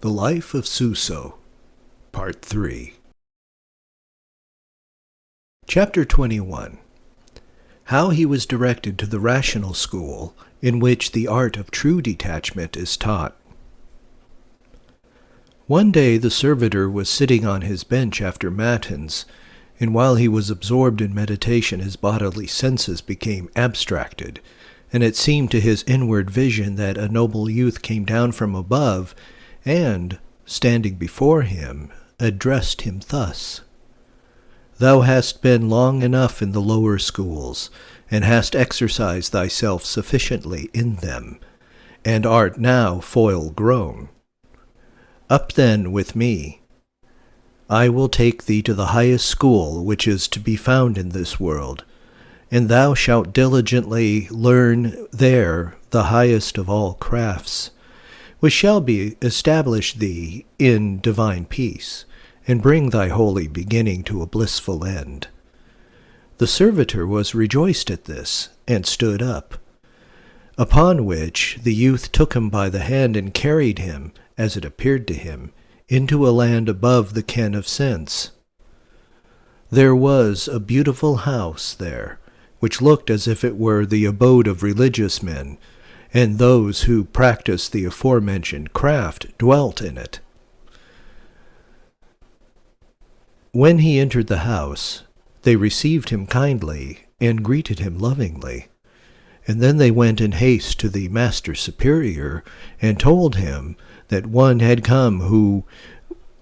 The Life of Suso, Part 3. Chapter 21. How he was directed to the rational school, in which the art of true detachment is taught. One day the servitor was sitting on his bench after matins, and while he was absorbed in meditation his bodily senses became abstracted, and it seemed to his inward vision that a noble youth came down from above, and, standing before him, addressed him thus: "Thou hast been long enough in the lower schools, and hast exercised thyself sufficiently in them, and art now full grown. Up then with me. I will take thee to the highest school which is to be found in this world, and thou shalt diligently learn there the highest of all crafts, which shall be establish thee in divine peace, and bring thy holy beginning to a blissful end." The servitor was rejoiced at this, and stood up. Upon which the youth took him by the hand and carried him, as it appeared to him, into a land above the ken of sense. There was a beautiful house there, which looked as if it were the abode of religious men, and those who practiced the aforementioned craft dwelt in it. When he entered the house, they received him kindly and greeted him lovingly, and then they went in haste to the master superior and told him that one had come who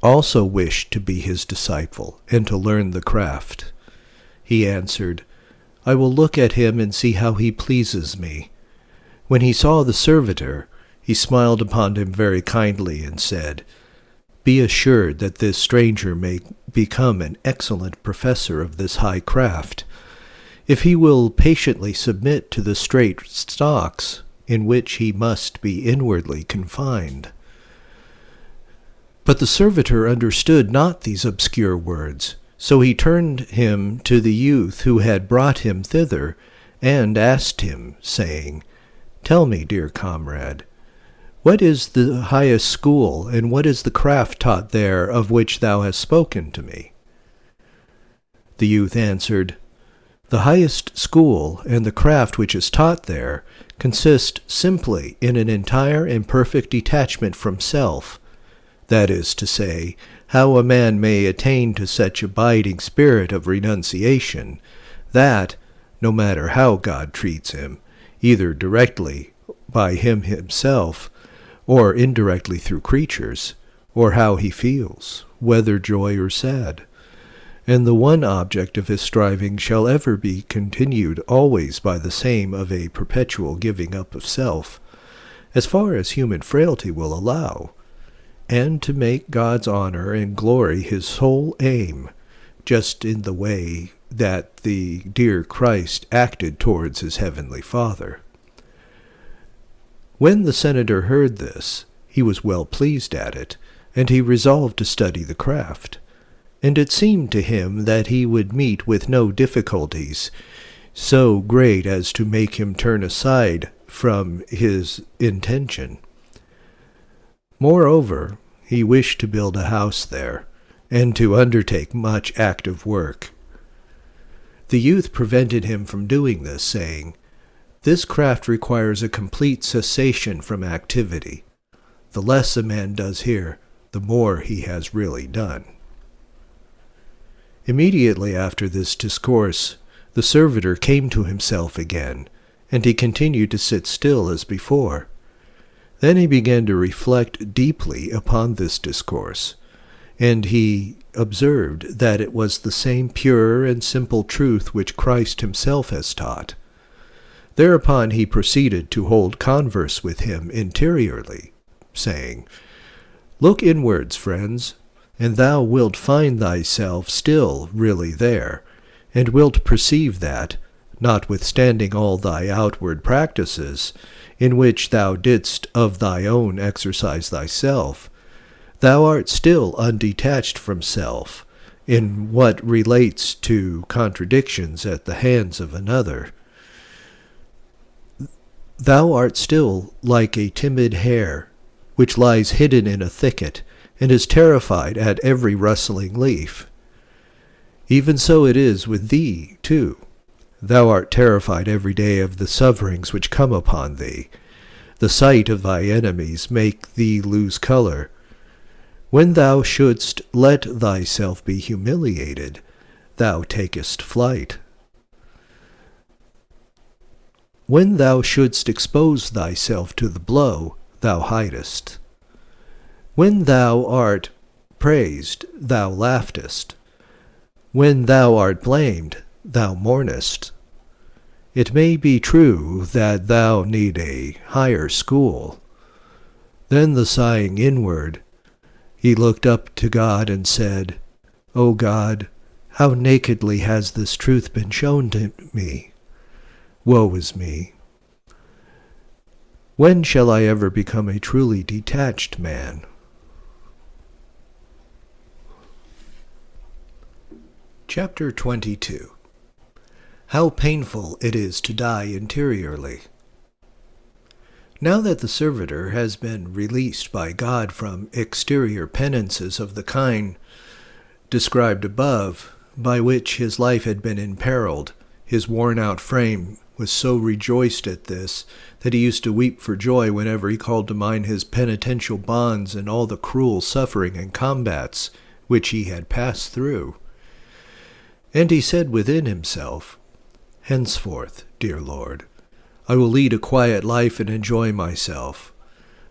also wished to be his disciple and to learn the craft. He answered, "I will look at him and see how he pleases me." When he saw the servitor, he smiled upon him very kindly and said, "Be assured that this stranger may become an excellent professor of this high craft, if he will patiently submit to the straight stocks in which he must be inwardly confined." But the servitor understood not these obscure words, so he turned him to the youth who had brought him thither, and asked him, saying, "Tell me, dear comrade, what is the highest school, and what is the craft taught there of which thou hast spoken to me?" The youth answered, "The highest school and the craft which is taught there consist simply in an entire and perfect detachment from self, that is to say, how a man may attain to such abiding spirit of renunciation that, no matter how God treats him, either directly by him himself, or indirectly through creatures, or how he feels, whether joy or sad, and the one object of his striving shall ever be continued always by the same of a perpetual giving up of self, as far as human frailty will allow, and to make God's honor and glory his sole aim, just in the way that the dear Christ acted towards his heavenly Father." When the senator heard this, he was well pleased at it, and he resolved to study the craft. And it seemed to him that he would meet with no difficulties so great as to make him turn aside from his intention. Moreover, he wished to build a house there, and to undertake much active work. The youth prevented him from doing this, saying, "This craft requires a complete cessation from activity. The less a man does here, the more he has really done." Immediately after this discourse, the servitor came to himself again, and he continued to sit still as before. Then he began to reflect deeply upon this discourse, and he observed that it was the same pure and simple truth which Christ himself has taught. Thereupon he proceeded to hold converse with him interiorly, saying, "Look inwards, friends, and thou wilt find thyself still really there, and wilt perceive that, notwithstanding all thy outward practices, in which thou didst of thy own exercise thyself, thou art still undetached from self, in what relates to contradictions at the hands of another. Thou art still like a timid hare, which lies hidden in a thicket, and is terrified at every rustling leaf. Even so it is with thee, too. Thou art terrified every day of the sufferings which come upon thee. The sight of thy enemies make thee lose color. When thou shouldst let thyself be humiliated, thou takest flight. When thou shouldst expose thyself to the blow, thou hidest. When thou art praised, thou laughest. When thou art blamed, thou mournest. It may be true that thou need a higher school. Then the sighing inward, he looked up to God and said, O God, how nakedly has this truth been shown to me? Woe is me! When shall I ever become a truly detached man? Chapter 22. How painful it is to die interiorly. Now that the servitor has been released by God from exterior penances of the kind described above, by which his life had been imperiled, his worn-out frame was so rejoiced at this that he used to weep for joy whenever he called to mind his penitential bonds and all the cruel suffering and combats which he had passed through. And he said within himself, Henceforth, dear Lord, I will lead a quiet life and enjoy myself.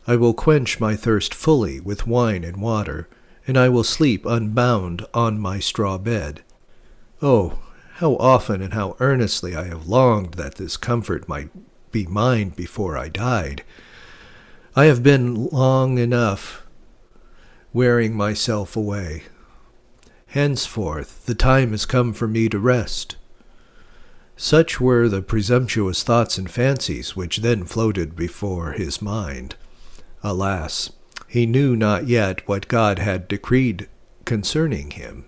I will quench my thirst fully with wine and water, and I will sleep unbound on my straw bed. Oh, how often and how earnestly I have longed that this comfort might be mine before I died. I have been long enough wearing myself away. Henceforth the time has come for me to rest. Such were the presumptuous thoughts and fancies which then floated before his mind. Alas, he knew not yet what God had decreed concerning him.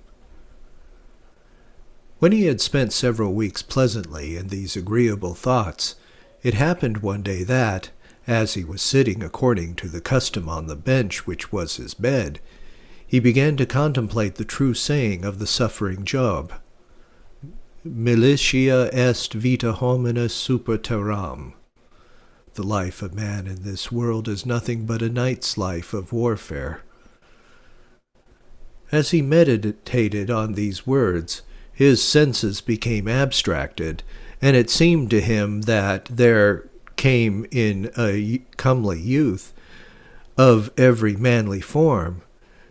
When he had spent several weeks pleasantly in these agreeable thoughts, it happened one day that, as he was sitting according to the custom on the bench which was his bed, he began to contemplate the true saying of the suffering Job, Militia est vita hominis super terram. The life of man in this world is nothing but a night's life of warfare. As he meditated on these words, his senses became abstracted, and it seemed to him that there came in a comely youth of every manly form,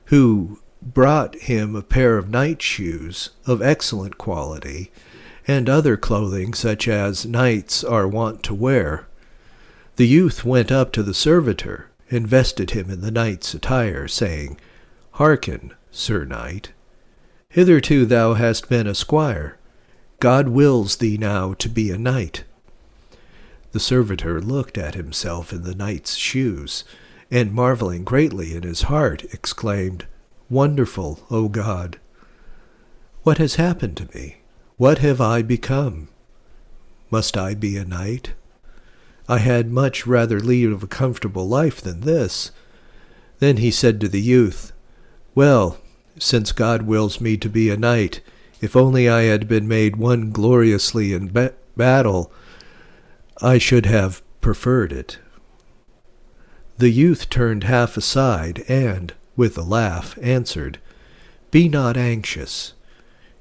who brought him a pair of night shoes of excellent quality, and other clothing such as knights are wont to wear. The youth went up to the servitor, and vested him in the knight's attire, saying, Hearken, Sir Knight, hitherto thou hast been a squire. God wills thee now to be a knight. The servitor looked at himself in the knight's shoes, and marveling greatly in his heart, exclaimed, Wonderful, O God! What has happened to me? What have I become? Must I be a knight? I had much rather lead of a comfortable life than this. Then he said to the youth, Well, since God wills me to be a knight, if only I had been made one gloriously in battle, I should have preferred it. The youth turned half aside and, with a laugh, answered, Be not anxious.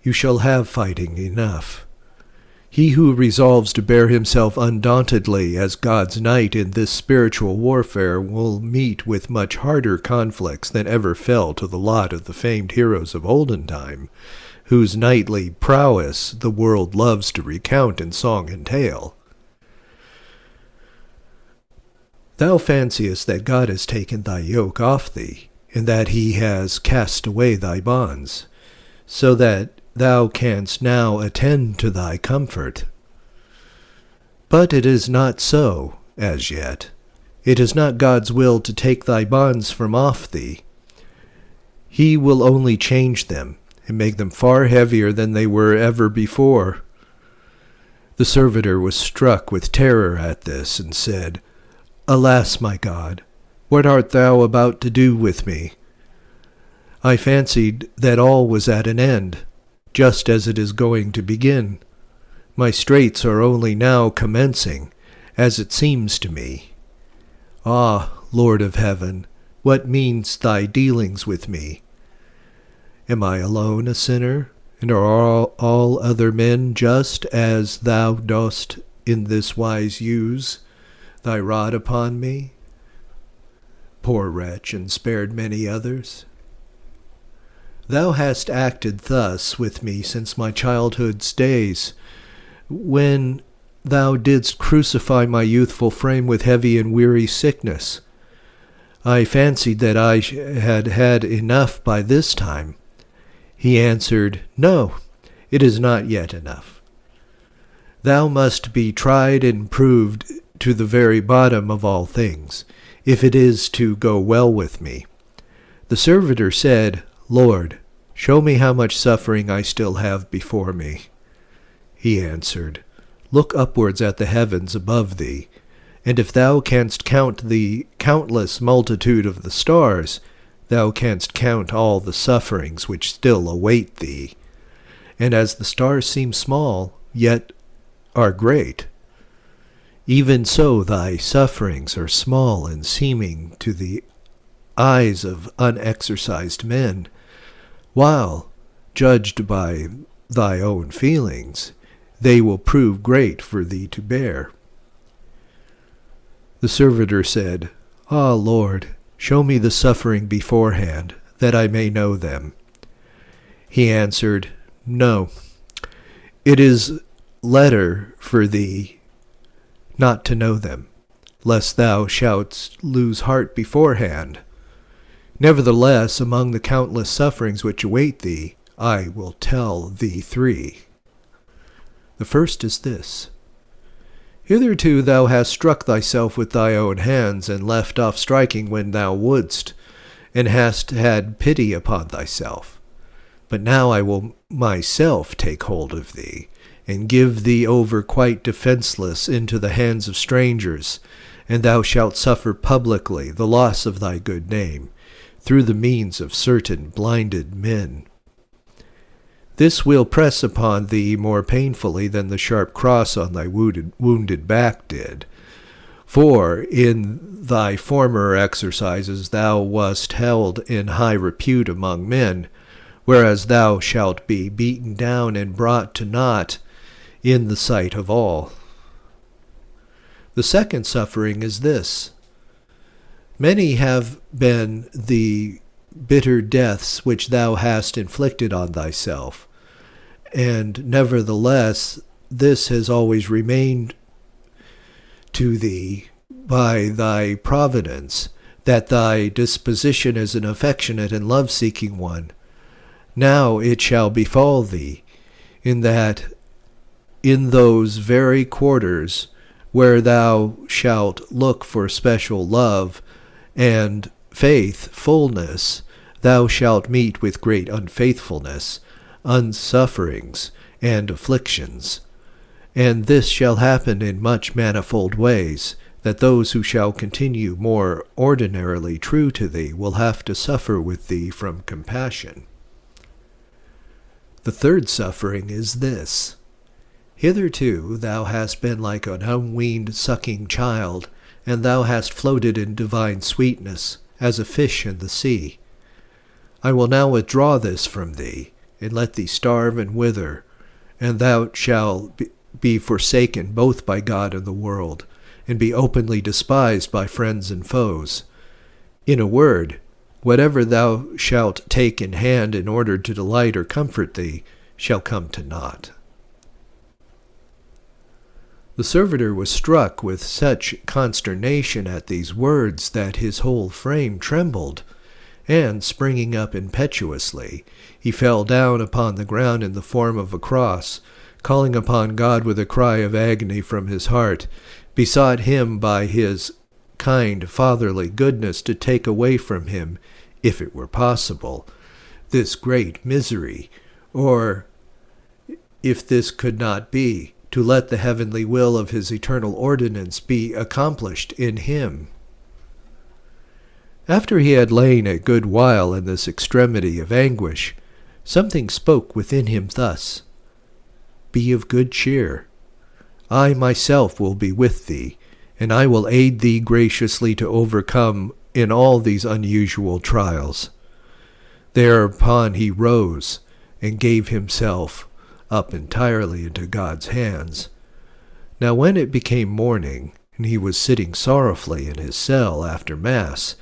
You shall have fighting enough. He who resolves to bear himself undauntedly as God's knight in this spiritual warfare will meet with much harder conflicts than ever fell to the lot of the famed heroes of olden time, whose knightly prowess the world loves to recount in song and tale. Thou fanciest that God has taken thy yoke off thee, and that he has cast away thy bonds, so that thou canst now attend to thy comfort. But it is not so, as yet. It is not God's will to take thy bonds from off thee. He will only change them, and make them far heavier than they were ever before. The servitor was struck with terror at this, and said, Alas, my God, What art thou about to do with me? I fancied that all was at an end, just as it is going to begin. My straits are only now commencing, as it seems to me. Ah, Lord of heaven, what means thy dealings with me? Am I alone a sinner, and are all other men just as thou dost in this wise use thy rod upon me? Poor wretch, and spared many others. Thou hast acted thus with me since my childhood's days, when thou didst crucify my youthful frame with heavy and weary sickness. I fancied that I had had enough by this time. He answered, No, it is not yet enough. Thou must be tried and proved to the very bottom of all things, if it is to go well with me. The servitor said, Lord, show me how much suffering I still have before me. He answered, Look upwards at the heavens above thee, and if thou canst count the countless multitude of the stars, thou canst count all the sufferings which still await thee. And as the stars seem small, yet are great, even so thy sufferings are small and seeming to the eyes of unexercised men, while, judged by thy own feelings, they will prove great for thee to bear. The servitor said, Ah, Lord, show me the suffering beforehand, that I may know them. He answered, No, it is better for thee not to know them, lest thou shouldst lose heart beforehand. Nevertheless, among the countless sufferings which await thee, I will tell thee 3. The first is this. Hitherto thou hast struck thyself with thy own hands, and left off striking when thou wouldst, and hast had pity upon thyself. But now I will myself take hold of thee, and give thee over quite defenceless into the hands of strangers, and thou shalt suffer publicly the loss of thy good name, through the means of certain blinded men. This will press upon thee more painfully than the sharp cross on thy wounded back did. For in thy former exercises thou wast held in high repute among men, whereas thou shalt be beaten down and brought to naught in the sight of all. The second suffering is this. Many have been the bitter deaths which thou hast inflicted on thyself, and nevertheless this has always remained to thee by thy providence, that thy disposition is an affectionate and love-seeking one. Now it shall befall thee, in that in those very quarters where thou shalt look for special love and faithfulness, thou shalt meet with great unfaithfulness, unsufferings, and afflictions. And this shall happen in much manifold ways, that those who shall continue more ordinarily true to thee will have to suffer with thee from compassion. The third suffering is this. Hitherto thou hast been like an unweaned sucking child, and thou hast floated in divine sweetness, as a fish in the sea. I will now withdraw this from thee, and let thee starve and wither, and thou shalt be forsaken both by God and the world, and be openly despised by friends and foes. In a word, whatever thou shalt take in hand in order to delight or comfort thee shall come to naught. The servitor was struck with such consternation at these words that his whole frame trembled, and, springing up impetuously, he fell down upon the ground in the form of a cross, calling upon God with a cry of agony from his heart, besought him by his kind fatherly goodness to take away from him, if it were possible, this great misery, or, if this could not be, to let the heavenly will of his eternal ordinance be accomplished in him. After he had lain a good while in this extremity of anguish, something spoke within him thus: Be of good cheer. I myself will be with thee, and I will aid thee graciously to overcome in all these unusual trials. Thereupon he rose and gave himself up entirely into God's hands. Now when it became morning, and he was sitting sorrowfully in his cell after Mass,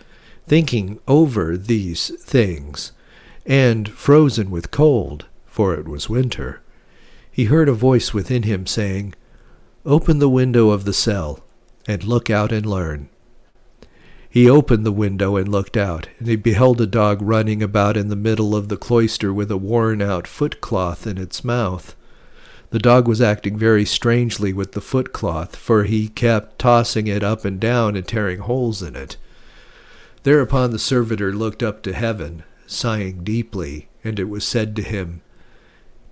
thinking over these things, and frozen with cold, for it was winter, he heard a voice within him saying, Open the window of the cell, and look out and learn. He opened the window and looked out, and he beheld a dog running about in the middle of the cloister with a worn-out footcloth in its mouth. The dog was acting very strangely with the footcloth, for he kept tossing it up and down and tearing holes in it. Thereupon the servitor looked up to heaven, sighing deeply, and it was said to him,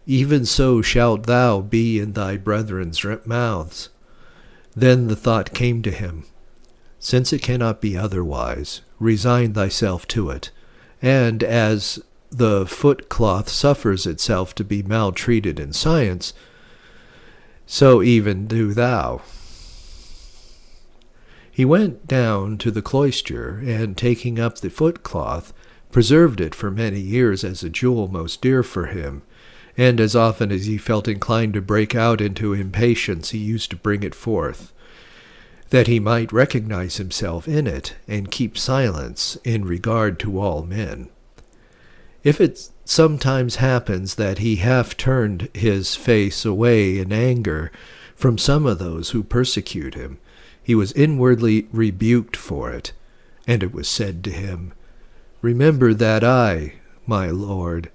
Even so shalt thou be in thy brethren's mouths. Then the thought came to him, Since it cannot be otherwise, resign thyself to it, and as the footcloth suffers itself to be maltreated in science, so even do thou. He went down to the cloister, and taking up the footcloth, preserved it for many years as a jewel most dear for him, and as often as he felt inclined to break out into impatience, he used to bring it forth, that he might recognize himself in it, and keep silence in regard to all men. If it sometimes happens that he half turned his face away in anger from some of those who persecute him, he was inwardly rebuked for it, and it was said to him, Remember that I, my Lord,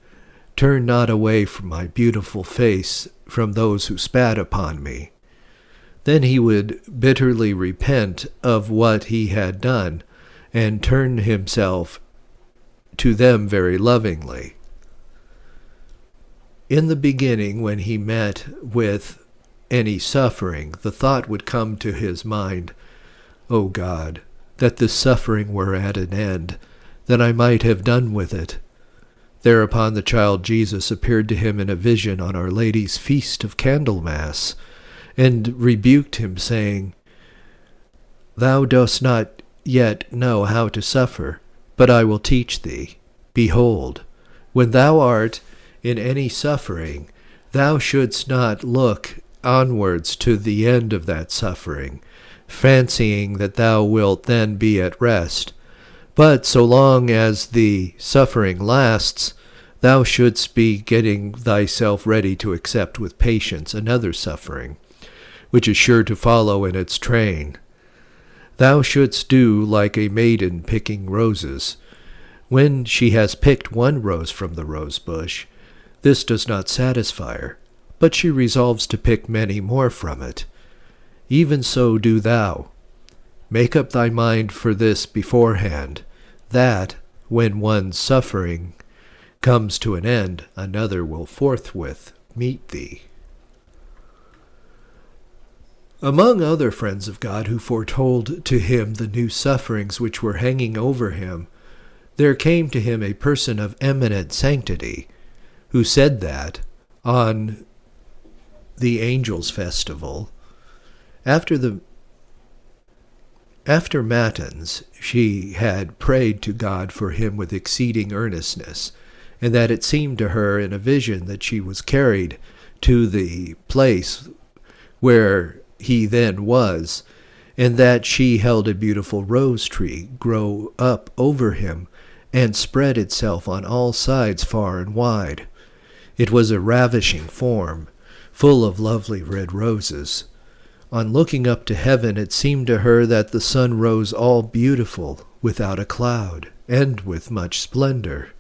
turn not away from my beautiful face from those who spat upon me. Then he would bitterly repent of what he had done, and turn himself to them very lovingly. In the beginning, when he met with any suffering, the thought would come to his mind, O God, that this suffering were at an end, that I might have done with it. Thereupon the child Jesus appeared to him in a vision on Our Lady's feast of Candlemas, and rebuked him, saying, Thou dost not yet know how to suffer, but I will teach thee. Behold, when thou art in any suffering, thou shouldst not look onwards to the end of that suffering, fancying that thou wilt then be at rest. But so long as the suffering lasts, thou shouldst be getting thyself ready to accept with patience another suffering, which is sure to follow in its train. Thou shouldst do like a maiden picking roses. When she has picked one rose from the rose bush, this does not satisfy her, but she resolves to pick many more from it. Even so do thou. Make up thy mind for this beforehand, that, when one suffering comes to an end, another will forthwith meet thee. Among other friends of God who foretold to him the new sufferings which were hanging over him, there came to him a person of eminent sanctity, who said that, on the Angels' Festival, after Matins, she had prayed to God for him with exceeding earnestness, and that it seemed to her in a vision that she was carried to the place where he then was, and that she held a beautiful rose tree grow up over him, and spread itself on all sides far and wide. It was a ravishing form, full of lovely red roses. On looking up to heaven, it seemed to her that the sun rose all beautiful, without a cloud, and with much splendor.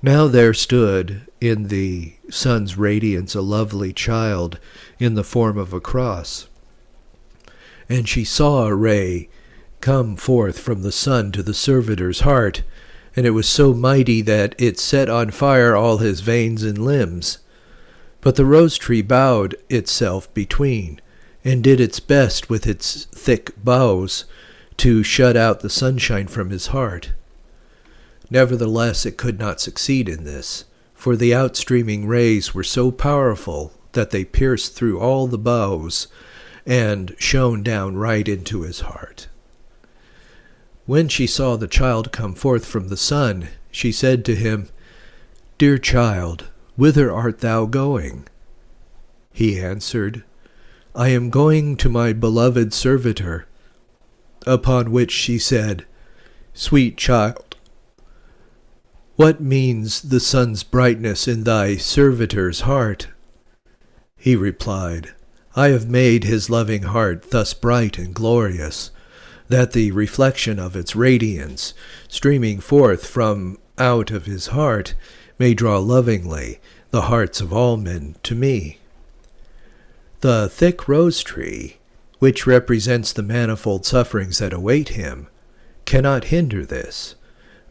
Now there stood in the sun's radiance a lovely child in the form of a cross, and she saw a ray come forth from the sun to the servitor's heart, and it was so mighty that it set on fire all his veins and limbs. But the rose tree bowed itself between, and did its best with its thick boughs to shut out the sunshine from his heart. Nevertheless, it could not succeed in this, for the outstreaming rays were so powerful that they pierced through all the boughs and shone down right into his heart. When she saw the child come forth from the sun, she said to him, "Dear child, whither art thou going?" He answered, "I am going to my beloved servitor." Upon which she said, "Sweet child, what means the sun's brightness in thy servitor's heart?" He replied, "I have made his loving heart thus bright and glorious, that the reflection of its radiance, streaming forth from out of his heart, may draw lovingly the hearts of all men to me. The thick rose tree, which represents the manifold sufferings that await him, cannot hinder this,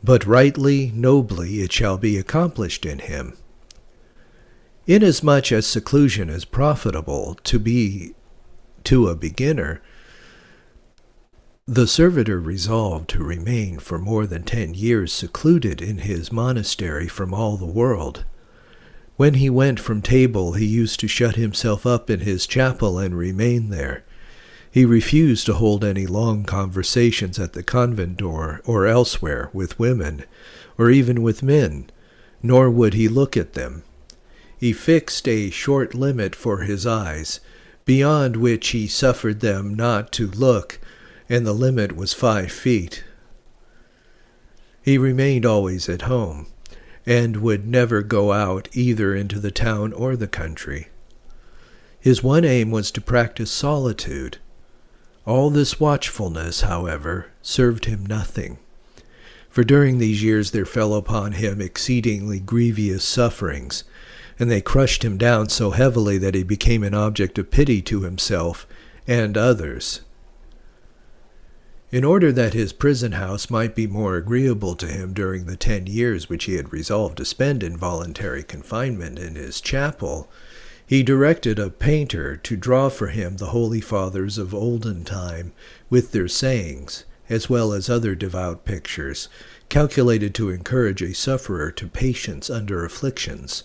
but rightly, nobly it shall be accomplished in him. Inasmuch as seclusion is profitable to a beginner, the servitor resolved to remain for more than 10 years secluded in his monastery from all the world. When he went from table, he used to shut himself up in his chapel and remain there. He refused to hold any long conversations at the convent door or elsewhere with women, or even with men, nor would he look at them. He fixed a short limit for his eyes, beyond which he suffered them not to look, and the limit was 5 feet. He remained always at home, and would never go out either into the town or the country. His one aim was to practice solitude. All this watchfulness, however, served him nothing, for during these years there fell upon him exceedingly grievous sufferings, and they crushed him down so heavily that he became an object of pity to himself and others. In order that his prison house might be more agreeable to him during the 10 years which he had resolved to spend in voluntary confinement in his chapel, he directed a painter to draw for him the holy fathers of olden time with their sayings, as well as other devout pictures, calculated to encourage a sufferer to patience under afflictions.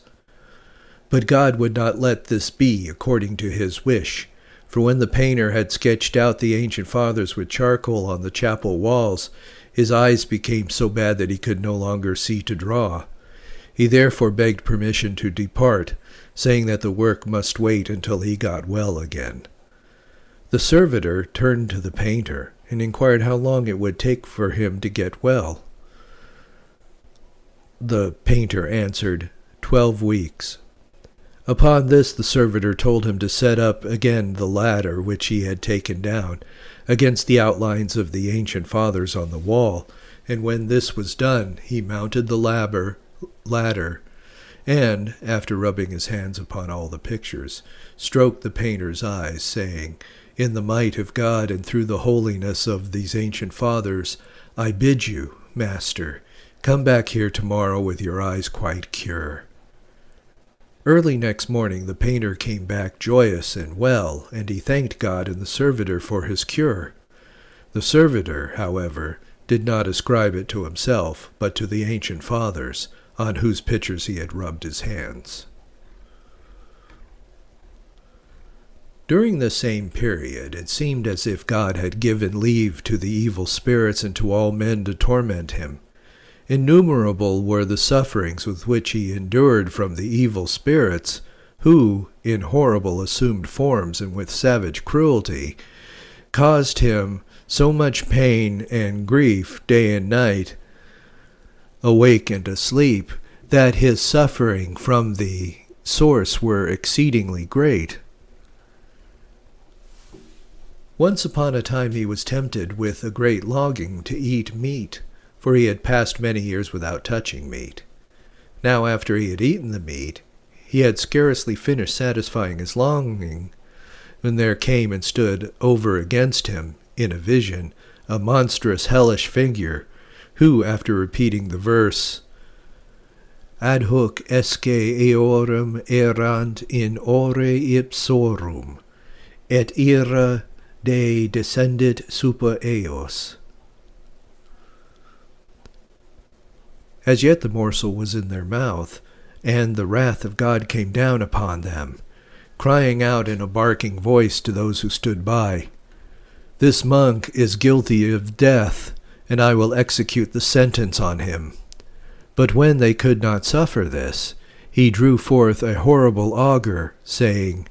But God would not let this be according to his wish, for when the painter had sketched out the ancient fathers with charcoal on the chapel walls, his eyes became so bad that he could no longer see to draw. He therefore begged permission to depart, saying that the work must wait until he got well again. The servitor turned to the painter and inquired how long it would take for him to get well. The painter answered, 12 weeks. Upon this the servitor told him to set up again the ladder which he had taken down, against the outlines of the ancient fathers on the wall, and when this was done he mounted the ladder, and, after rubbing his hands upon all the pictures, stroked the painter's eyes, saying, "In the might of God and through the holiness of these ancient fathers, I bid you, master, come back here tomorrow with your eyes quite cure." Early next morning the painter came back joyous and well, and he thanked God and the servitor for his cure. The servitor, however, did not ascribe it to himself, but to the ancient fathers, on whose pictures he had rubbed his hands. During the same period, it seemed as if God had given leave to the evil spirits and to all men to torment him. Innumerable were the sufferings with which he endured from the evil spirits, who, in horrible assumed forms and with savage cruelty, caused him so much pain and grief day and night, awake and asleep, that his suffering from the source were exceedingly great. Once upon a time he was tempted with a great longing to eat meat, for he had passed many years without touching meat. Now after he had eaten the meat, he had scarcely finished satisfying his longing, when there came and stood over against him, in a vision, a monstrous hellish figure, who, after repeating the verse, "Ad hoc esque eorum erant in ore ipsorum, et ira Dei descendit super eos. As yet the morsel was in their mouth, and the wrath of God came down upon them, crying out in a barking voice to those who stood by, "This monk is guilty of death, and I will execute the sentence on him." But when they could not suffer this, he drew forth a horrible auger, saying,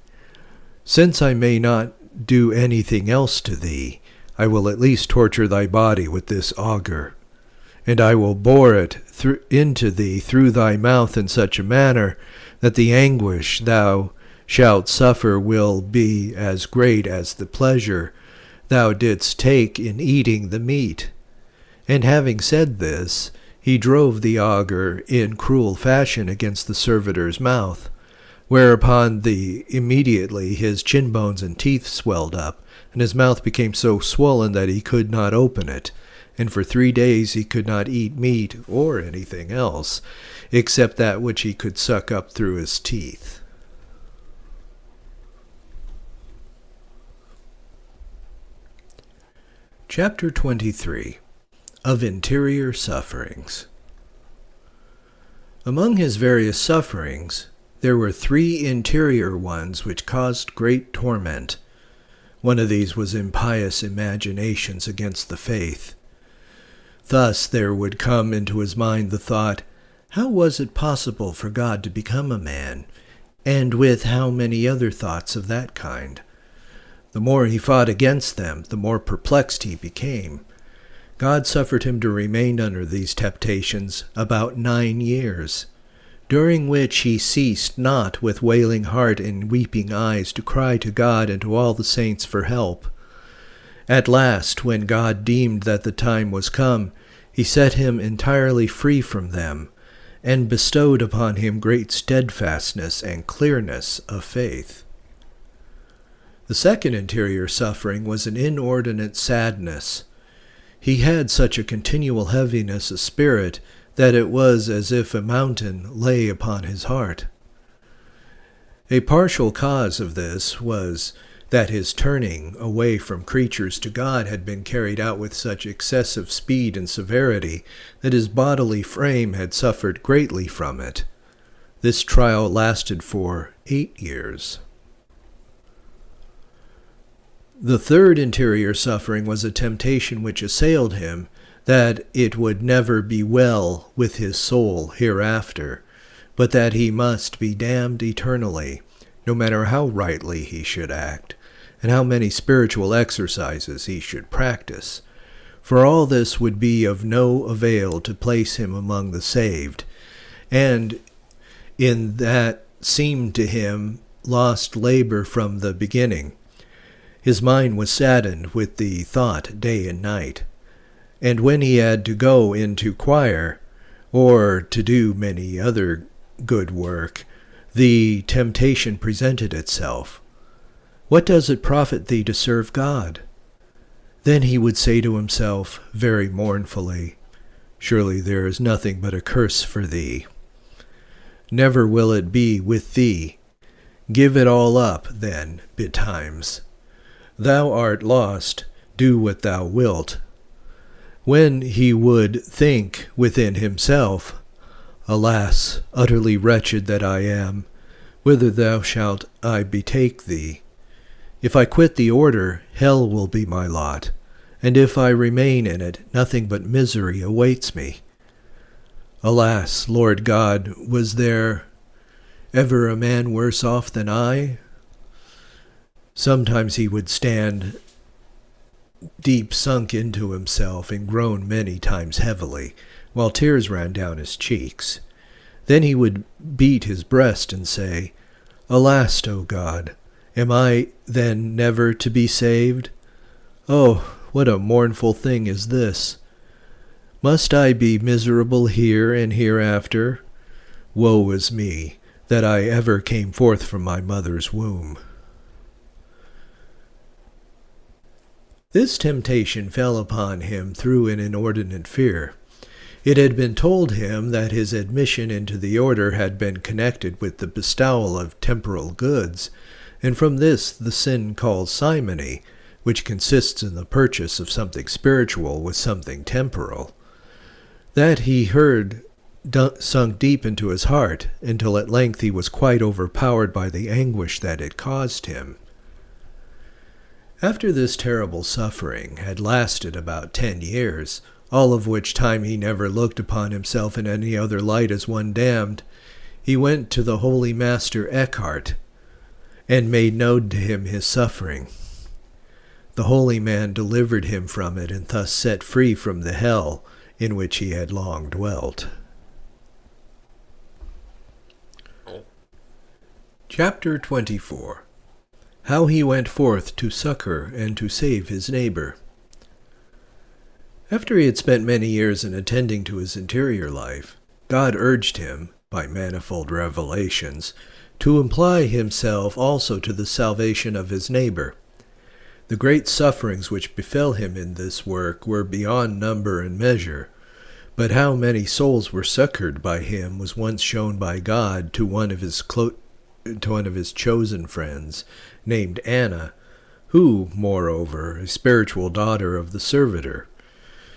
"Since I may not do anything else to thee, I will at least torture thy body with this auger. And I will bore it into thee through thy mouth in such a manner that the anguish thou shalt suffer will be as great as the pleasure thou didst take in eating the meat." And having said this, he drove the auger in cruel fashion against the servitor's mouth, whereupon immediately his chin bones and teeth swelled up, and his mouth became so swollen that he could not open it. And for 3 days he could not eat meat or anything else, except that which he could suck up through his teeth. Chapter 23. Of Interior Sufferings. Among his various sufferings, there were 3 interior ones which caused great torment. One of these was impious imaginations against the faith. Thus there would come into his mind the thought, how was it possible for God to become a man, and with how many other thoughts of that kind? The more he fought against them, the more perplexed he became. God suffered him to remain under these temptations about 9 years, during which he ceased not with wailing heart and weeping eyes to cry to God and to all the saints for help. At last, when God deemed that the time was come, he set him entirely free from them, and bestowed upon him great steadfastness and clearness of faith. The second interior suffering was an inordinate sadness. He had such a continual heaviness of spirit that it was as if a mountain lay upon his heart. A partial cause of this was that his turning away from creatures to God had been carried out with such excessive speed and severity that his bodily frame had suffered greatly from it. This trial lasted for 8 years. The third interior suffering was a temptation which assailed him, that it would never be well with his soul hereafter, but that he must be damned eternally, no matter how rightly he should act, and how many spiritual exercises he should practice. For all this would be of no avail to place him among the saved, and in that seemed to him lost labor from the beginning. His mind was saddened with the thought day and night, and when he had to go into choir, or to do many other good work, the temptation presented itself. What does it profit thee to serve God? Then he would say to himself, very mournfully, surely there is nothing but a curse for thee. Never will it be with thee. Give it all up, then, betimes. Thou art lost, do what thou wilt. When he would think within himself, alas, utterly wretched that I am, whither thou shalt I betake thee? If I quit the order, hell will be my lot, and if I remain in it, nothing but misery awaits me. Alas, Lord God, was there ever a man worse off than I? Sometimes he would stand deep sunk into himself and groan many times heavily, while tears ran down his cheeks. Then he would beat his breast and say, Alas, O God, am I then never to be saved? Oh, what a mournful thing is this! Must I be miserable here and hereafter? Woe is me, that I ever came forth from my mother's womb. This temptation fell upon him through an inordinate fear. It had been told him that his admission into the order had been connected with the bestowal of temporal goods, and from this the sin called simony, which consists in the purchase of something spiritual with something temporal. That he heard sunk deep into his heart, until at length he was quite overpowered by the anguish that it caused him. After this terrible suffering had lasted about 10 years, all of which time he never looked upon himself in any other light as one damned, he went to the holy master Eckhart, and made known to him his suffering. The holy man delivered him from it, and thus set free from the hell in which he had long dwelt. Chapter 24. How he went forth to succor and to save his neighbor. After he had spent many years in attending to his interior life, God urged him, by manifold revelations, to apply himself also to the salvation of his neighbor. The great sufferings which befell him in this work were beyond number and measure, but how many souls were succored by him was once shown by God to one of his chosen friends, named Anna, who, moreover, a spiritual daughter of the servitor.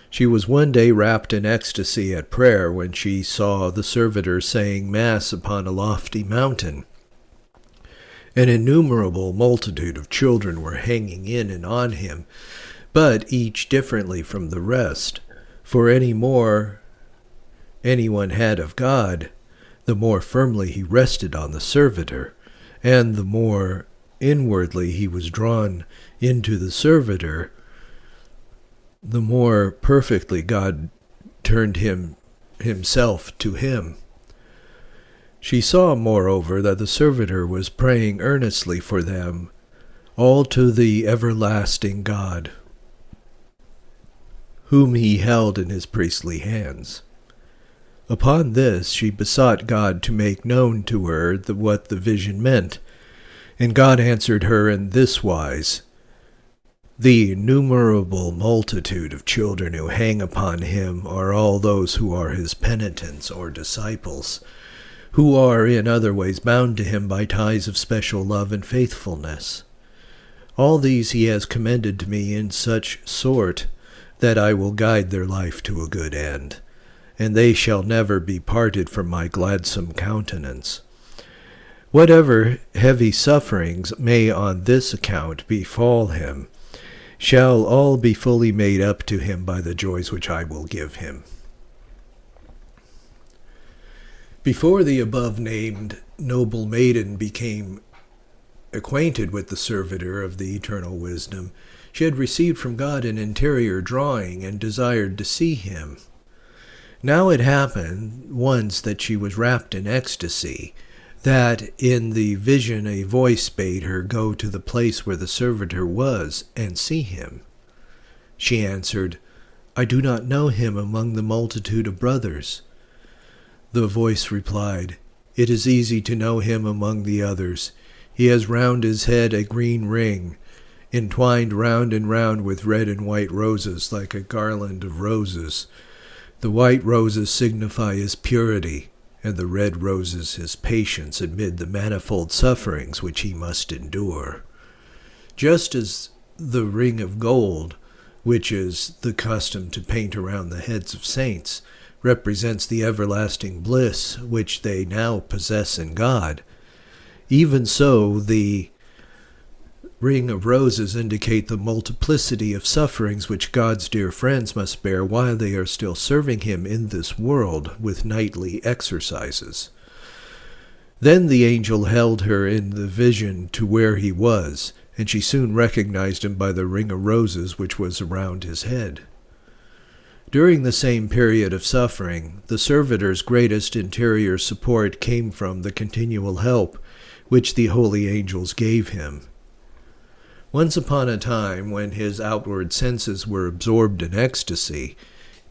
She was one day wrapped in ecstasy at prayer when she saw the servitor saying Mass upon a lofty mountain. An innumerable multitude of children were hanging in and on him, but each differently from the rest, for any more anyone had of God, the more firmly he rested on the servitor, and the more inwardly he was drawn into the servitor, the more perfectly God turned himself to him. She saw, moreover, that the servitor was praying earnestly for them, all to the everlasting God, whom he held in his priestly hands. Upon this she besought God to make known to her what the vision meant, and God answered her in this wise: The innumerable multitude of children who hang upon him are all those who are his penitents or disciples, who are in other ways bound to him by ties of special love and faithfulness. All these he has commended to me in such sort that I will guide their life to a good end, and they shall never be parted from my gladsome countenance. Whatever heavy sufferings may on this account befall him, shall all be fully made up to him by the joys which I will give him. Before the above-named noble maiden became acquainted with the servitor of the eternal wisdom, she had received from God an interior drawing and desired to see him. Now it happened once that she was wrapped in ecstasy, that in the vision a voice bade her go to the place where the servitor was and see him. She answered, I do not know him among the multitude of brothers. The voice replied, It is easy to know him among the others. He has round his head a green ring, entwined round and round with red and white roses, like a garland of roses. The white roses signify his purity, and the red roses his patience amid the manifold sufferings which he must endure. Just as the ring of gold, which is the custom to paint around the heads of saints, represents the everlasting bliss which they now possess in God, even so the ring of roses indicate the multiplicity of sufferings which God's dear friends must bear while they are still serving him in this world with nightly exercises. Then the angel held her in the vision to where he was, and she soon recognized him by the ring of roses which was around his head. During the same period of suffering, the servitor's greatest interior support came from the continual help which the holy angels gave him. Once upon a time, when his outward senses were absorbed in ecstasy,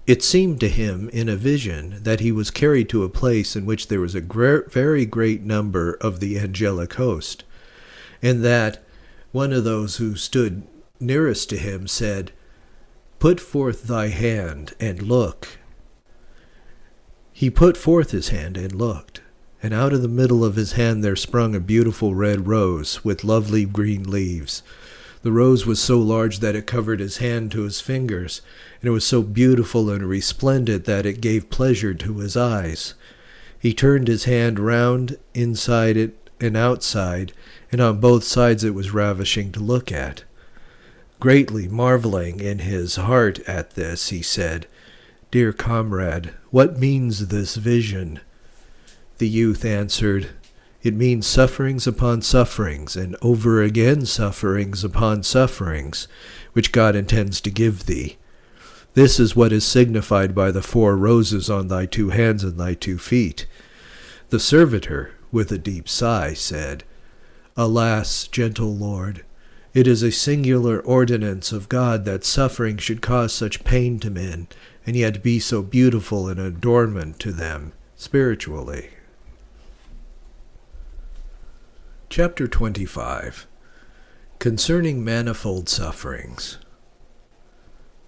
it seemed to him in a vision that he was carried to a place in which there was a very great number of the angelic host, and that one of those who stood nearest to him said, Put forth thy hand and look. He put forth his hand and looked, and out of the middle of his hand there sprung a beautiful red rose with lovely green leaves. The rose was so large that it covered his hand to his fingers, and it was so beautiful and resplendent that it gave pleasure to his eyes. He turned his hand round inside it and outside, and on both sides it was ravishing to look at. Greatly marveling in his heart at this, he said, "Dear comrade, what means this vision?" The youth answered, "It means sufferings upon sufferings, and over again sufferings upon sufferings, which God intends to give thee. This is what is signified by the 4 roses on thy 2 hands and thy 2 feet. The servitor, with a deep sigh, said, "Alas, gentle Lord, it is a singular ordinance of God that suffering should cause such pain to men, and yet be so beautiful an adornment to them spiritually." Chapter 25. Concerning Manifold Sufferings.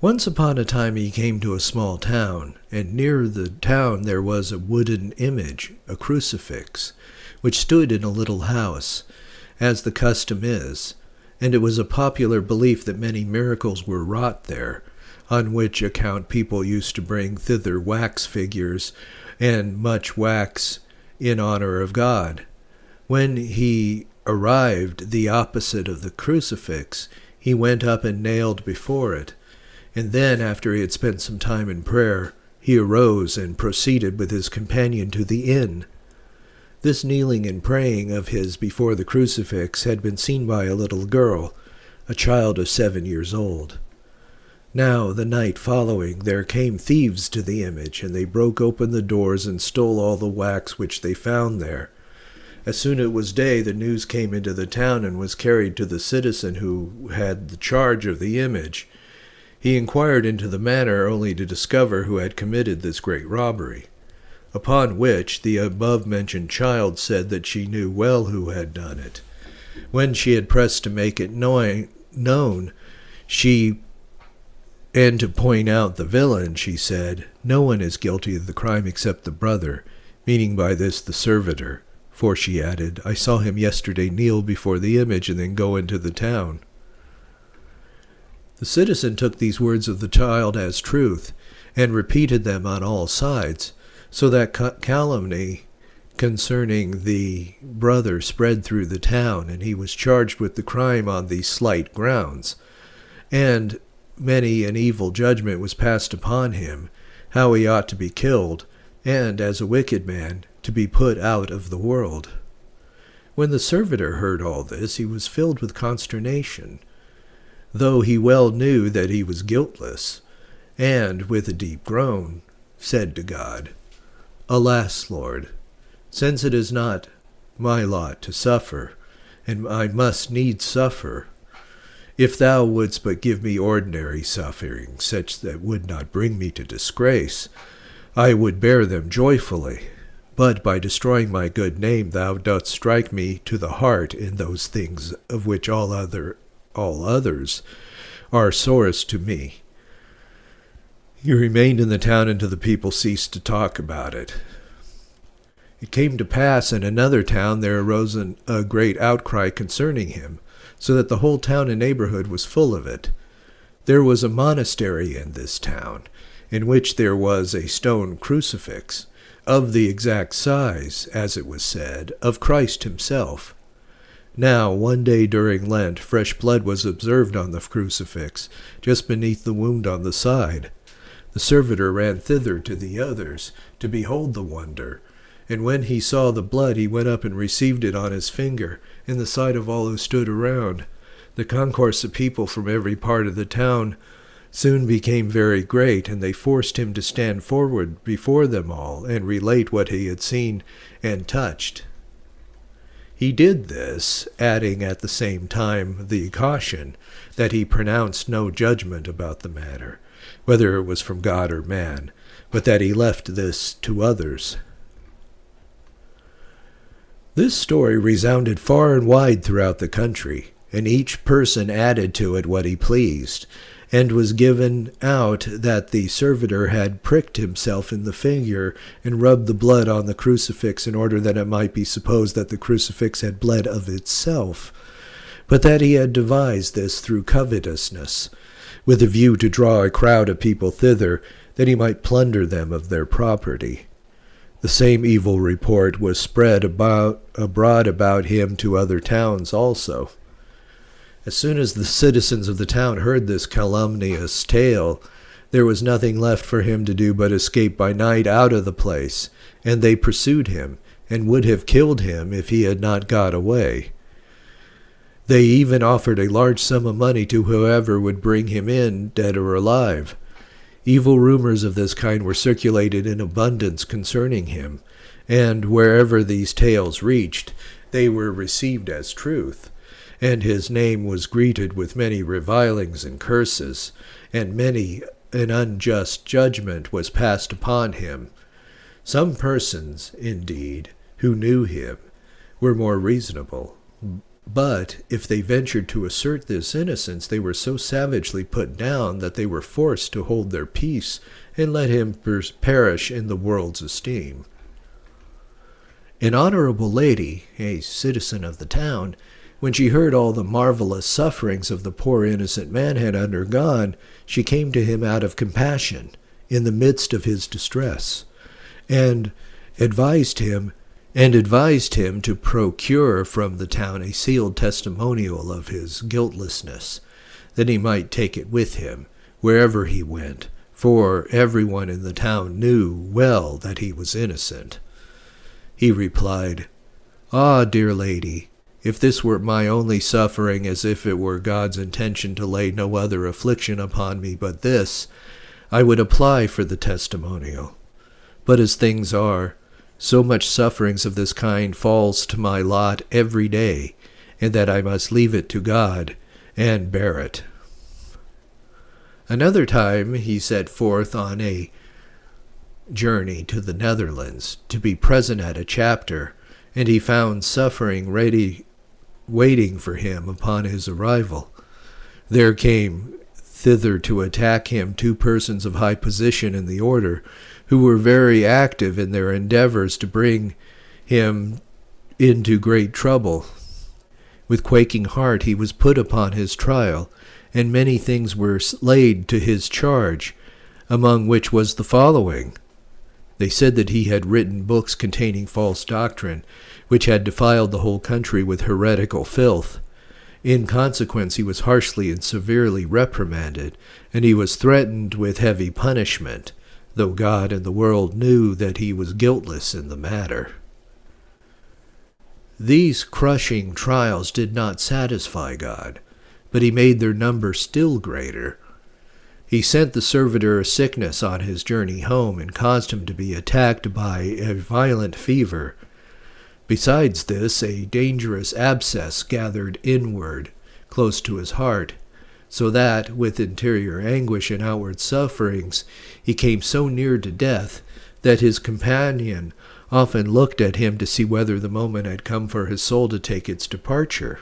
Once upon a time he came to a small town, and near the town there was a wooden image, a crucifix, which stood in a little house, as the custom is, and it was a popular belief that many miracles were wrought there, on which account people used to bring thither wax figures and much wax in honor of God. When he arrived the opposite of the crucifix, he went up and nailed before it, and then, after he had spent some time in prayer, he arose and proceeded with his companion to the inn. This kneeling and praying of his before the crucifix had been seen by a little girl, a child of 7 years old. Now, the night following, there came thieves to the image, and they broke open the doors and stole all the wax which they found there. As soon as it was day, the news came into the town and was carried to the citizen who had the charge of the image. He inquired into the matter, only to discover who had committed this great robbery. Upon which the above-mentioned child said that she knew well who had done it. When she had pressed to make it known, and to point out the villain, she said, "No one is guilty of the crime except the brother," meaning by this the servitor. For, she added, "I saw him yesterday kneel before the image and then go into the town." The citizen took these words of the child as truth, and repeated them on all sides, so that calumny concerning the brother spread through the town, and he was charged with the crime on these slight grounds. And many an evil judgment was passed upon him, how he ought to be killed, and, as a wicked man, to be put out of the world. When the servitor heard all this, he was filled with consternation, though he well knew that he was guiltless, and, with a deep groan, said to God, "Alas, Lord, since it is not my lot to suffer, and I must needs suffer, if thou wouldst but give me ordinary suffering, such that would not bring me to disgrace, I would bear them joyfully. But by destroying my good name thou dost strike me to the heart in those things of which all others are sorest to me." He remained in the town until the people ceased to talk about it. It came to pass in another town there arose a great outcry concerning him, so that the whole town and neighborhood was full of it. There was a monastery in this town, in which there was a stone crucifix, of the exact size, as it was said, of Christ himself. Now, one day during Lent, fresh blood was observed on the crucifix, just beneath the wound on the side. The servitor ran thither to the others, to behold the wonder, and when he saw the blood, he went up and received it on his finger, in the sight of all who stood around. The concourse of people from every part of the town soon became very great, and they forced him to stand forward before them all, and relate what he had seen and touched. He did this, adding at the same time the caution that he pronounced no judgment about the matter, whether it was from God or man, but that he left this to others. This story resounded far and wide throughout the country, and each person added to it what he pleased, and was given out that the servitor had pricked himself in the finger and rubbed the blood on the crucifix in order that it might be supposed that the crucifix had bled of itself. but that he had devised this through covetousness, with a view to draw a crowd of people thither, that he might plunder them of their property. The same evil report was spread abroad about him to other towns also. As soon as the citizens of the town heard this calumnious tale, there was nothing left for him to do but escape by night out of the place, and they pursued him, and would have killed him if he had not got away. They even offered a large sum of money to whoever would bring him in, dead or alive. Evil rumors of this kind were circulated in abundance concerning him, and wherever these tales reached, they were received as truth, and his name was greeted with many revilings and curses, and many an unjust judgment was passed upon him. Some persons, indeed, who knew him, were more reasonable, but if they ventured to assert this innocence, they were so savagely put down that they were forced to hold their peace and let him perish in the world's esteem. An honorable lady, a citizen of the town, when she heard all the marvelous sufferings of the poor innocent man had undergone, she came to him out of compassion in the midst of his distress, and advised him to procure from the town a sealed testimonial of his guiltlessness, that he might take it with him wherever he went, for everyone in the town knew well that he was innocent. He replied, "Ah, dear lady, if this were my only suffering, as if it were God's intention to lay no other affliction upon me but this, I would apply for the testimonial. But as things are, so much sufferings of this kind falls to my lot every day, and that I must leave it to God and bear it." Another time he set forth on a journey to the Netherlands to be present at a chapter, and he found suffering ready waiting for him upon his arrival. There came thither to attack him 2 persons of high position in the order, who were very active in their endeavors to bring him into great trouble. With quaking heart he was put upon his trial, and many things were laid to his charge, among which was the following. They said that he had written books containing false doctrine, which had defiled the whole country with heretical filth. In consequence he was harshly and severely reprimanded, and he was threatened with heavy punishment, though God and the world knew that he was guiltless in the matter. These crushing trials did not satisfy God, but he made their number still greater. He sent the servitor a sickness on his journey home, and caused him to be attacked by a violent fever. Besides this, a dangerous abscess gathered inward, close to his heart, so that, with interior anguish and outward sufferings, he came so near to death that his companion often looked at him to see whether the moment had come for his soul to take its departure.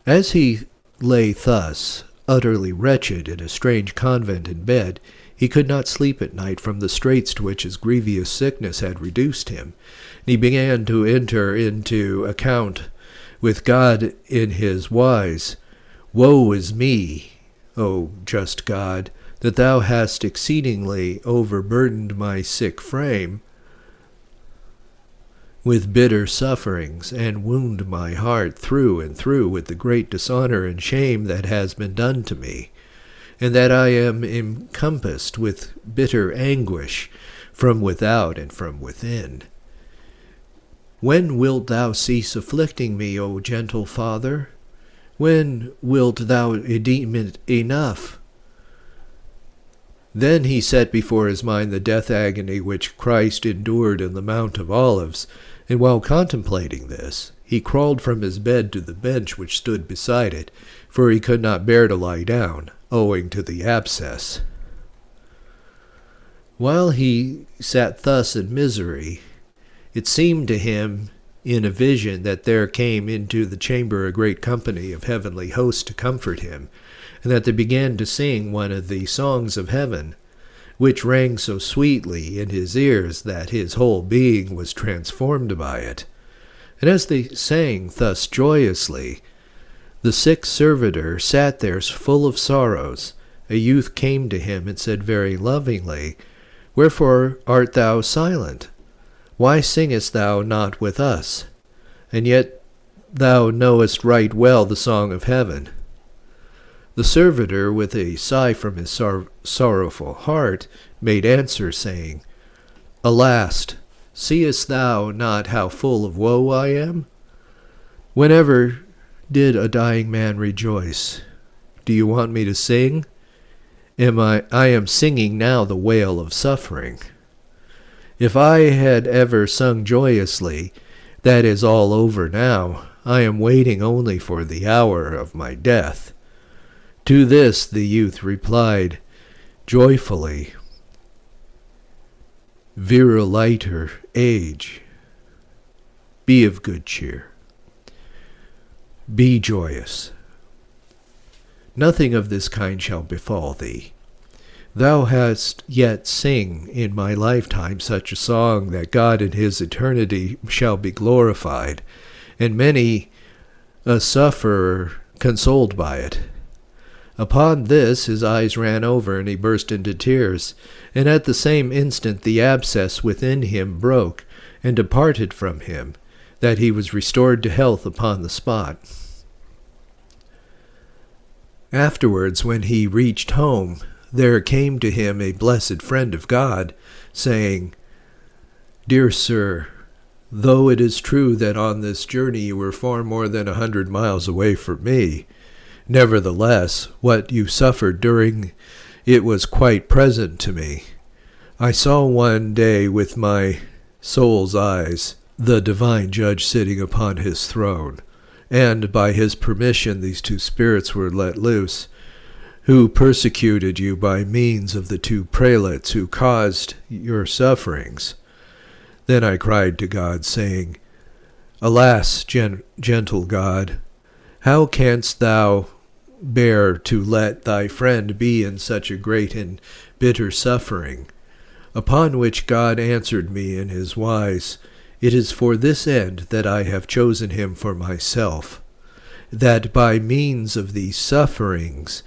As he lay thus, utterly wretched, in a strange convent in bed, he could not sleep at night from the straits to which his grievous sickness had reduced him, and he began to enter into account with God in his wise. "Woe is me, O just God, that thou hast exceedingly overburdened my sick frame with bitter sufferings, and wound my heart through and through with the great dishonor and shame that has been done to me, and that I am encompassed with bitter anguish from without and from within. When wilt thou cease afflicting me, O gentle Father? When wilt thou deem it enough?" Then he set before his mind the death agony which Christ endured in the Mount of Olives, and while contemplating this, he crawled from his bed to the bench which stood beside it, for he could not bear to lie down, owing to the abscess. While he sat thus in misery, it seemed to him in a vision that there came into the chamber a great company of heavenly hosts to comfort him, and that they began to sing one of the songs of heaven, which rang so sweetly in his ears that his whole being was transformed by it. And as they sang thus joyously, the sick servitor sat there full of sorrows. A youth came to him and said very lovingly, "Wherefore art thou silent? Why singest thou not with us? And yet thou knowest right well the song of heaven." The servitor, with a sigh from his sorrowful heart, made answer, saying, "Alas, seest thou not how full of woe I am? Whenever did a dying man rejoice? Do you want me to sing? I am singing now the wail of suffering. If I had ever sung joyously, that is all over now. I am waiting only for the hour of my death." To this the youth replied joyfully, "Viriliter age, be of good cheer. Be joyous. Nothing of this kind shall befall thee. Thou hast yet sing in my lifetime such a song that God in his eternity shall be glorified, and many a sufferer consoled by it." Upon this his eyes ran over, and he burst into tears, and at the same instant the abscess within him broke, and departed from him, that he was restored to health upon the spot. Afterwards, when he reached home, there came to him a blessed friend of God, saying, "Dear sir, though it is true that on this journey you were far more than 100 miles away from me, nevertheless, what you suffered during it was quite present to me. I saw one day with my soul's eyes the divine judge sitting upon his throne, and by his permission these two spirits were let loose, who persecuted you by means of the two prelates who caused your sufferings. Then I cried to God, saying, Alas, gentle God, how canst thou bear to let thy friend be in such a great and bitter suffering? Upon which God answered me in his wise, It is for this end that I have chosen him for myself, that by means of these sufferings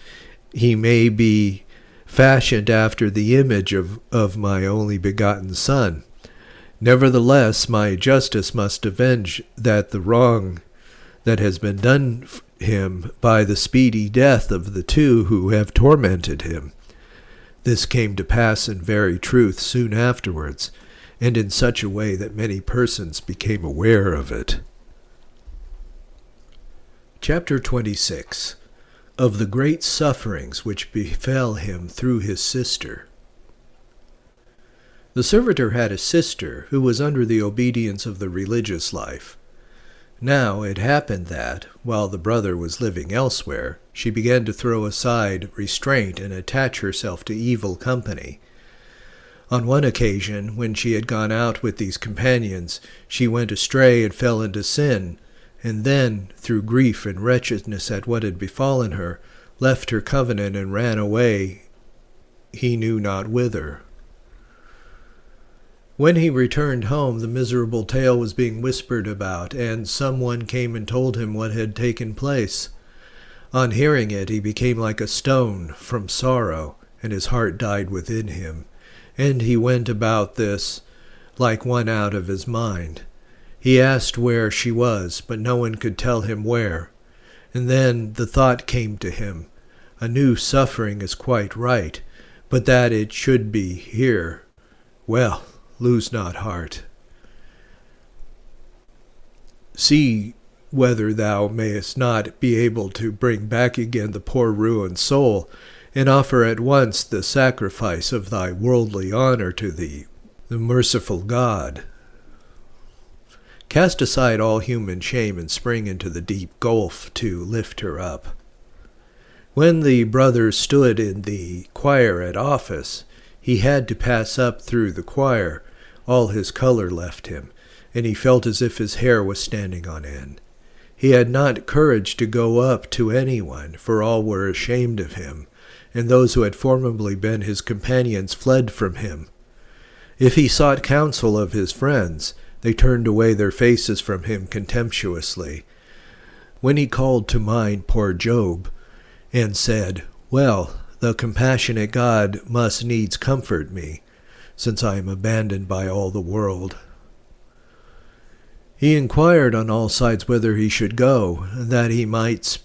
he may be fashioned after the image of my only begotten Son. Nevertheless, my justice must avenge the wrong that has been done him by the speedy death of the two who have tormented him. This came to pass in very truth soon afterwards, and in such a way that many persons became aware of it. Chapter 26. Of the great sufferings which befell him through his sister. The servitor had a sister who was under the obedience of the religious life. Now it happened that, while the brother was living elsewhere, she began to throw aside restraint and attach herself to evil company. On one occasion, when she had gone out with these companions, she went astray and fell into sin, and then, through grief and wretchedness at what had befallen her, left her covenant and ran away, he knew not whither. When he returned home, the miserable tale was being whispered about, and someone came and told him what had taken place. On hearing it, he became like a stone from sorrow, and his heart died within him, and he went about this like one out of his mind. He asked where she was, but no one could tell him where. And then the thought came to him, a new suffering is quite right, but that it should be here. Well, lose not heart. See whether thou mayest not be able to bring back again the poor ruined soul, and offer at once the sacrifice of thy worldly honor to thee, the merciful God. Cast aside all human shame and spring into the deep gulf to lift her up. When the brother stood in the choir at office, he had to pass up through the choir. All his color left him, and he felt as if his hair was standing on end. He had not courage to go up to anyone, for all were ashamed of him, and those who had formerly been his companions fled from him. If he sought counsel of his friends, They turned away their faces from him contemptuously. When he called to mind poor Job, and said, "Well, the compassionate God must needs comfort me, since I am abandoned by all the world." He inquired on all sides whither he should go, that he might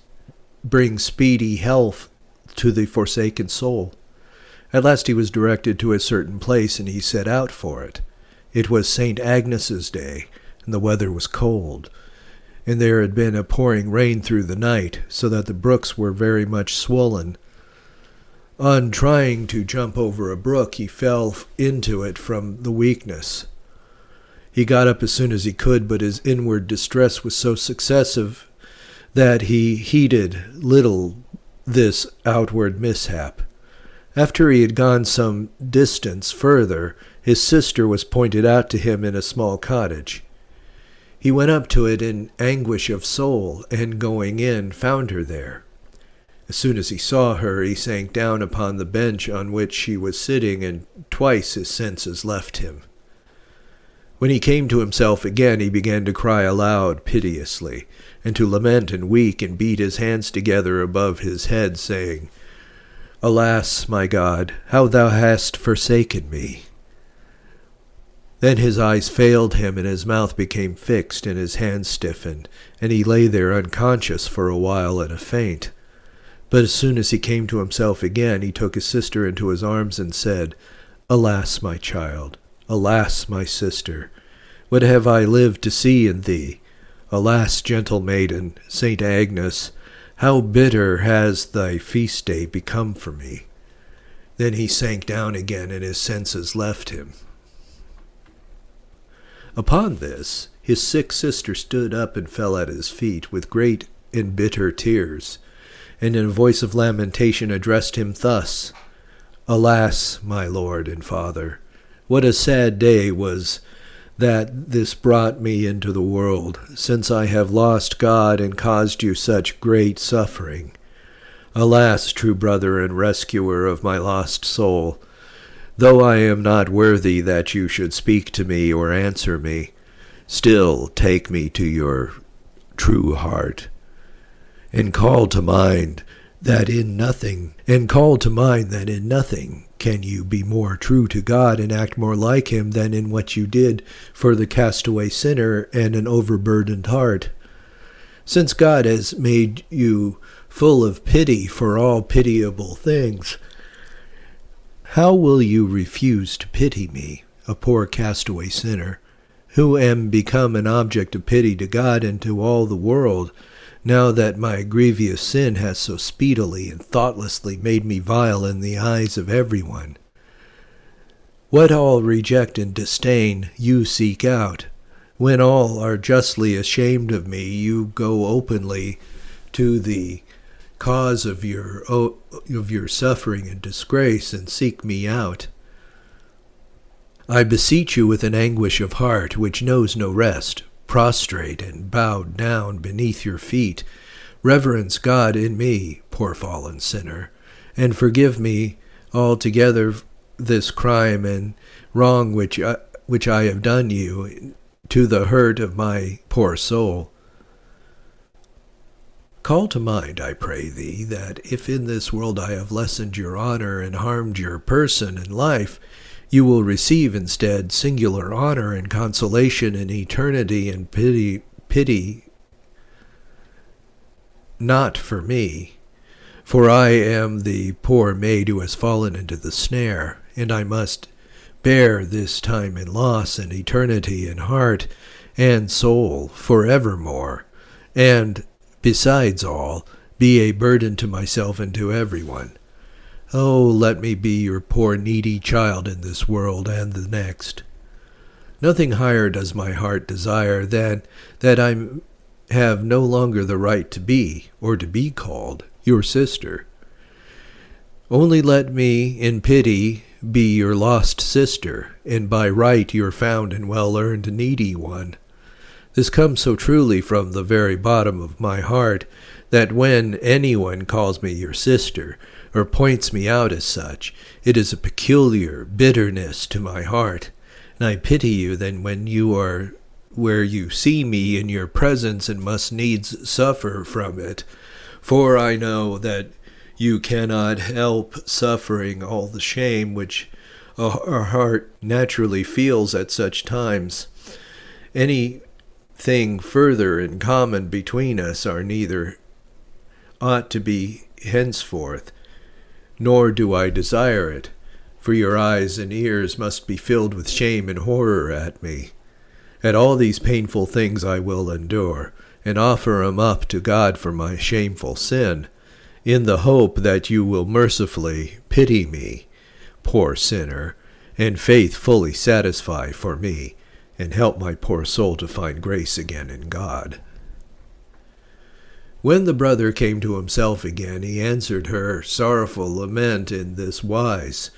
bring speedy health to the forsaken soul. At last he was directed to a certain place, and he set out for it. It was St. Agnes's Day, and the weather was cold, and there had been a pouring rain through the night, so that the brooks were very much swollen. On trying to jump over a brook, he fell into it from the weakness. He got up as soon as he could, but his inward distress was so successive that he heeded little this outward mishap. After he had gone some distance further, his sister was pointed out to him in a small cottage. He went up to it in anguish of soul, and going in, found her there. As soon as he saw her, he sank down upon the bench on which she was sitting, and twice his senses left him. When he came to himself again, he began to cry aloud piteously, and to lament and weep, and beat his hands together above his head, saying, "Alas, my God, how thou hast forsaken me." Then his eyes failed him, and his mouth became fixed, and his hands stiffened, and he lay there unconscious for a while in a faint. But as soon as he came to himself again, he took his sister into his arms and said, "Alas, my child, alas, my sister, what have I lived to see in thee? Alas, gentle maiden, Saint Agnes, how bitter has thy feast day become for me." Then he sank down again, and his senses left him. Upon this, his sick sister stood up and fell at his feet with great and bitter tears, and in a voice of lamentation addressed him thus, "Alas, my Lord and Father, what a sad day was that this brought me into the world, since I have lost God and caused you such great suffering. Alas, true brother and rescuer of my lost soul, though I am not worthy that you should speak to me or answer me, still take me to your true heart, and call to mind that in nothing can you be more true to God and act more like him than in what you did for the castaway sinner and an overburdened heart. Since God has made you full of pity for all pitiable things, how will you refuse to pity me, a poor castaway sinner, who am become an object of pity to God and to all the world, now that my grievous sin has so speedily and thoughtlessly made me vile in the eyes of everyone? What all reject and disdain, you seek out. When all are justly ashamed of me, you go openly to the cause of your suffering and disgrace, and seek me out. I beseech you with an anguish of heart which knows no rest, prostrate and bowed down beneath your feet, reverence God in me, poor fallen sinner, and forgive me altogether this crime and wrong which I have done you, to the hurt of my poor soul. Call to mind, I pray thee, that if in this world I have lessened your honor and harmed your person and life, you will receive instead singular honor and consolation in eternity, and pity not for me, for I am the poor maid who has fallen into the snare, and I must bear this time in loss and eternity in heart and soul forevermore, and besides all, be a burden to myself and to everyone. Oh, let me be your poor needy child in this world and the next. Nothing higher does my heart desire than that I have no longer the right to be, or to be called, your sister. Only let me, in pity, be your lost sister, and by right your found and well-earned needy one. This comes so truly from the very bottom of my heart, that when anyone calls me your sister, or points me out as such, it is a peculiar bitterness to my heart, And I pity you then when you are where you see me in your presence and must needs suffer from it. For I know that you cannot help suffering all the shame which our heart naturally feels at such times. Anything further in common between us are neither ought to be henceforth, nor do I desire it, for your eyes and ears must be filled with shame and horror at me. At all these painful things I will endure, and offer 'em up to God for my shameful sin, in the hope that you will mercifully pity me, poor sinner, and faith fully satisfy for me, and help my poor soul to find grace again in God. When the brother came to himself again, he answered her sorrowful lament in this wise: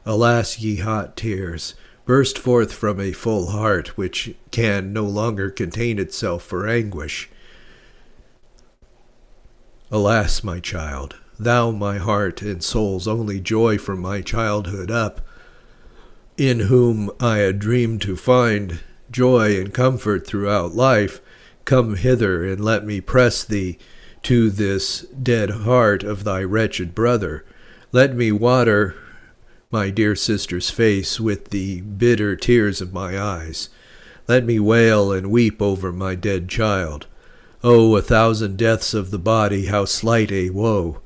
Alas, ye hot tears, burst forth from a full heart, which can no longer contain itself for anguish. Alas, my child, thou my heart and soul's only joy from my childhood up, in whom I had dreamed to find joy and comfort throughout life, come hither and let me press thee to this dead heart of thy wretched brother. Let me water my dear sister's face with the bitter tears of my eyes. Let me wail and weep over my dead child. Oh, 1,000 deaths of the body, how slight a woe!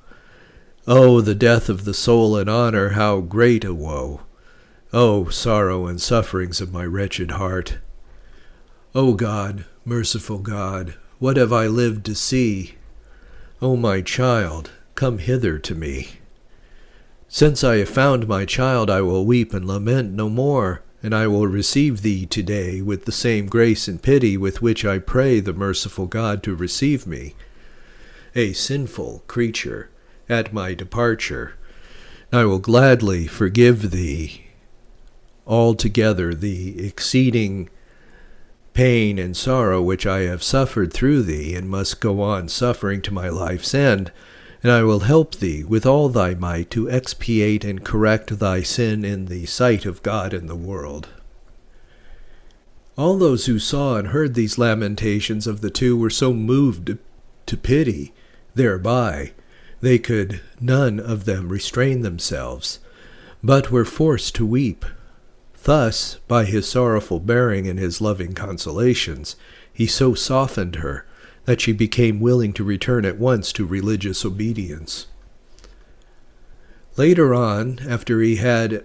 Oh, the death of the soul in honor, how great a woe! Oh, sorrow and sufferings of my wretched heart! O God, merciful God, what have I lived to see? O my child, come hither to me. Since I have found my child, I will weep and lament no more, and I will receive thee today with the same grace and pity with which I pray the merciful God to receive me, a sinful creature, at my departure. I will gladly forgive thee altogether the exceeding pain and sorrow which I have suffered through thee, and must go on suffering to my life's end, and I will help thee with all thy might to expiate and correct thy sin in the sight of God and the world. All those who saw and heard these lamentations of the two were so moved to pity thereby, they could none of them restrain themselves, but were forced to weep. Thus, by his sorrowful bearing and his loving consolations, he so softened her that she became willing to return at once to religious obedience. Later on, after he had,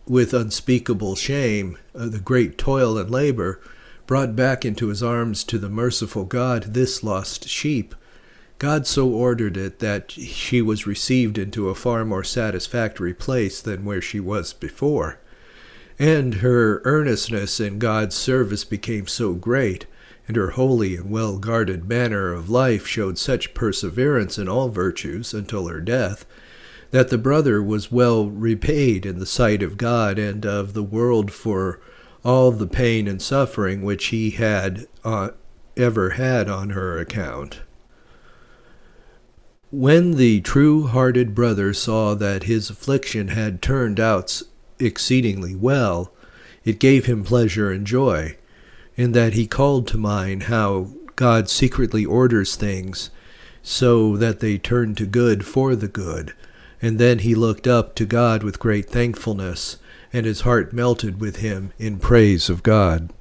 with unspeakable shame, the great toil and labor, brought back into his arms to the merciful God this lost sheep, God so ordered it that she was received into a far more satisfactory place than where she was before, and her earnestness in God's service became so great, and her holy and well-guarded manner of life showed such perseverance in all virtues until her death, that the brother was well repaid in the sight of God and of the world for all the pain and suffering which he had ever had on her account. When the true-hearted brother saw that his affliction had turned out exceedingly well, it gave him pleasure and joy, in that he called to mind how God secretly orders things so that they turn to good for the good, and then he looked up to God with great thankfulness, and his heart melted with him in praise of God.